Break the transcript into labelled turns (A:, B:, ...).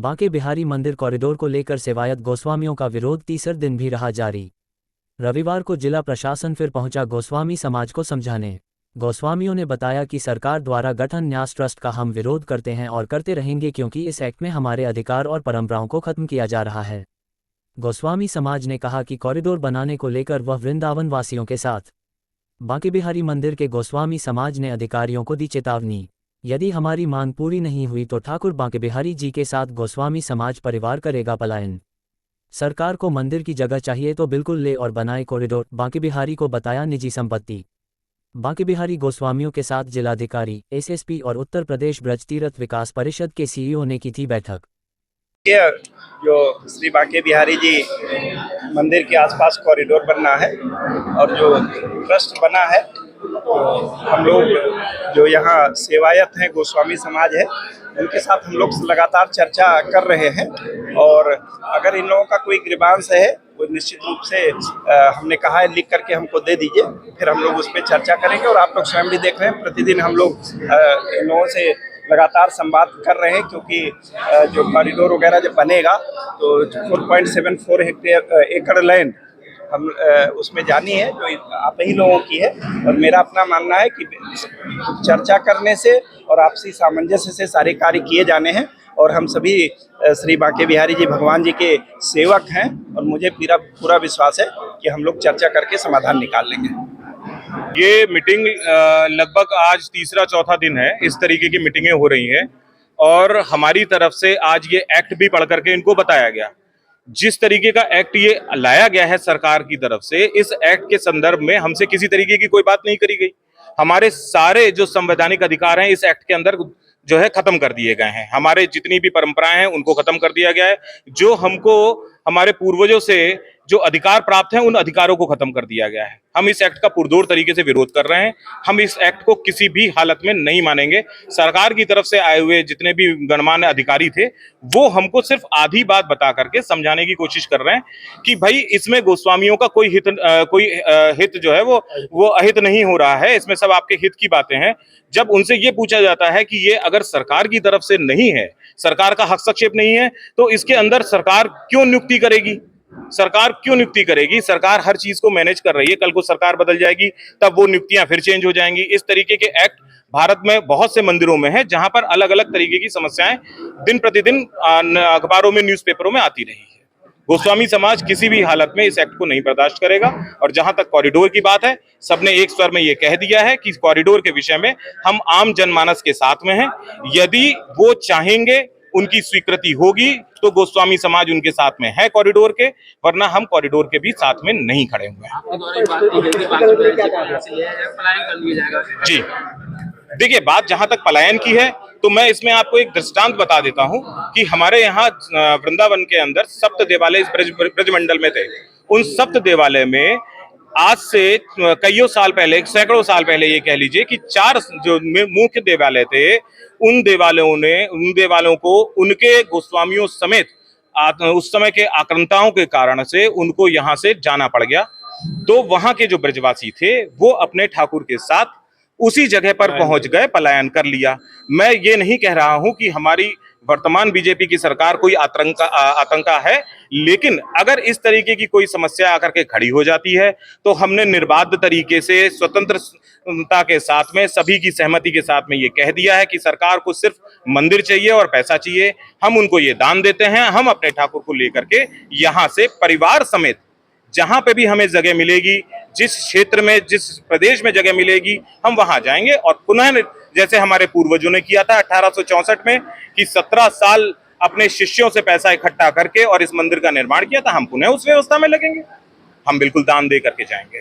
A: बांके बिहारी मंदिर कॉरिडोर को लेकर सेवायत गोस्वामियों का विरोध तीसरे दिन भी रहा जारी। रविवार को जिला प्रशासन फिर पहुंचा गोस्वामी समाज को समझाने। गोस्वामियों ने बताया कि सरकार द्वारा गठन न्यास ट्रस्ट का हम विरोध करते हैं और करते रहेंगे, क्योंकि इस एक्ट में हमारे अधिकार और परंपराओं को खत्म किया जा रहा है। गोस्वामी समाज ने कहा कि कॉरिडोर बनाने को लेकर वह वृंदावन वासियों के साथ। बांके बिहारी मंदिर के गोस्वामी समाज ने अधिकारियों को दी चेतावनी, यदि हमारी मांग पूरी नहीं हुई तो ठाकुर बांके बिहारी जी के साथ गोस्वामी समाज परिवार करेगा पलायन। सरकार को मंदिर की जगह चाहिए तो बिल्कुल ले और बनाए कॉरिडोर, बांके बिहारी को बताया निजी संपत्ति। बांके बिहारी गोस्वामियों के साथ जिलाधिकारी, एसएसपी और उत्तर प्रदेश ब्रज तीर्थ विकास परिषद के सीईओ ने की थी बैठक।
B: जो श्री बांके बिहारी जी मंदिर के आसपास कॉरिडोर बनना है और जो ट्रस्ट बना है, तो हम लोग जो यहाँ सेवायत हैं गोस्वामी समाज है, उनके साथ हम लोग लगातार चर्चा कर रहे हैं। और अगर इन लोगों का कोई ग्रीवांस है वो निश्चित रूप से हमने कहा है लिख करके हमको दे दीजिए, फिर हम लोग उस पर चर्चा करेंगे। और आप लोग स्वयं भी देख रहे हैं, प्रतिदिन हम लोग इन लोगों से लगातार संवाद कर रहे हैं, क्योंकि जो कॉरिडोर वगैरह जब बनेगा तो 4.74 एकड़ लैंड हम उसमें जानी है, जो आप ही लोगों की है। और मेरा अपना मानना है कि चर्चा करने से और आपसी सामंजस्य से सारे कार्य किए जाने हैं। और हम सभी श्री बांके बिहारी जी भगवान जी के सेवक हैं और मुझे पूरा विश्वास है कि हम लोग चर्चा करके समाधान निकाल लेंगे।
C: ये मीटिंग लगभग आज तीसरा चौथा दिन है, इस तरीके की मीटिंगें हो रही हैं। और हमारी तरफ से आज ये एक्ट भी पढ़ करके इनको बताया गया। जिस तरीके का एक्ट ये लाया गया है सरकार की तरफ से, इस एक्ट के संदर्भ में हमसे किसी तरीके की कोई बात नहीं करी गई। हमारे सारे जो संवैधानिक अधिकार हैं इस एक्ट के अंदर जो है खत्म कर दिए गए हैं। हमारे जितनी भी परंपराएं हैं उनको खत्म कर दिया गया है। जो हमको हमारे पूर्वजों से जो अधिकार प्राप्त हैं उन अधिकारों को खत्म कर दिया गया है। हम इस एक्ट का पुरजोर तरीके से विरोध कर रहे हैं। हम इस एक्ट को किसी भी हालत में नहीं मानेंगे। सरकार की तरफ से आए हुए जितने भी गणमान्य अधिकारी थे वो हमको सिर्फ आधी बात बता करके समझाने की कोशिश कर रहे हैं कि भाई इसमें गोस्वामियों का कोई हित जो है वो अहित नहीं हो रहा है, इसमें सब आपके हित की बातें हैं। जब उनसे ये पूछा जाता है कि ये अगर सरकार की तरफ से नहीं है, सरकार का हस्तक्षेप नहीं है, तो इसके अंदर सरकार क्यों नियुक्ति करेगी? सरकार क्यों नियुक्ति करेगी? सरकार हर चीज को मैनेज कर रही है। कल को सरकार बदल जाएगी तब वो नियुक्तियां फिर चेंज हो जाएंगी। इस तरीके के एक्ट भारत में बहुत से मंदिरों में है, जहां पर अलग अलग तरीके की समस्याएं दिन प्रतिदिन अखबारों में, न्यूज़पेपरों में आती रही है। गोस्वामी समाज किसी भी हालत में इस एक्ट को नहीं बर्दाश्त करेगा। और जहां तक कॉरिडोर की बात है, सबने एक स्वर में ये कह दिया है कि कॉरिडोर के विषय में हम आम जनमानस के साथ में हैं। यदि वो चाहेंगे, उनकी स्वीकृति होगी तो गोस्वामी समाज उनके साथ में है कॉरिडोर के, वरना हम कॉरिडोर के भी साथ में नहीं खड़े हुए हैं। जी देखिए, बात जहां तक पलायन की है तो मैं इसमें आपको एक दृष्टांत बता देता हूं कि हमारे यहाँ वृंदावन के अंदर सप्त देवालय इस ब्रजमंडल में थे। उन सप्त देवालय में आज से कईयों साल पहले, सैकड़ों साल पहले ये कह लीजिए कि 4 जो मुख्य देवालय थे, उन देवालयों को उनके गोस्वामियों समेत उस समय के आक्रांताओं के कारण से उनको यहाँ से जाना पड़ गया। तो वहां के जो ब्रजवासी थे वो अपने ठाकुर के साथ उसी जगह पर पहुंच गए, पलायन कर लिया। मैं ये नहीं कह रहा हूं कि हमारी वर्तमान बीजेपी की सरकार कोई आतंका है, लेकिन अगर इस तरीके की कोई समस्या आकर के खड़ी हो जाती है तो हमने निर्बाध तरीके से स्वतंत्रता के साथ में, सभी की सहमति के साथ में ये कह दिया है कि सरकार को सिर्फ मंदिर चाहिए और पैसा चाहिए। हम उनको ये दान देते हैं। हम अपने ठाकुर को लेकर के यहाँ से परिवार समेत जहां पे भी हमें जगह मिलेगी, जिस क्षेत्र में, जिस प्रदेश में जगह मिलेगी, हम वहां जाएंगे। और पुनः जैसे हमारे पूर्वजों ने किया था 1864 में कि 17 साल अपने शिष्यों से पैसा इकट्ठा करके और इस मंदिर का निर्माण किया था, हम पुनः उस व्यवस्था में लगेंगे। हम बिल्कुल दान दे करके जाएंगे।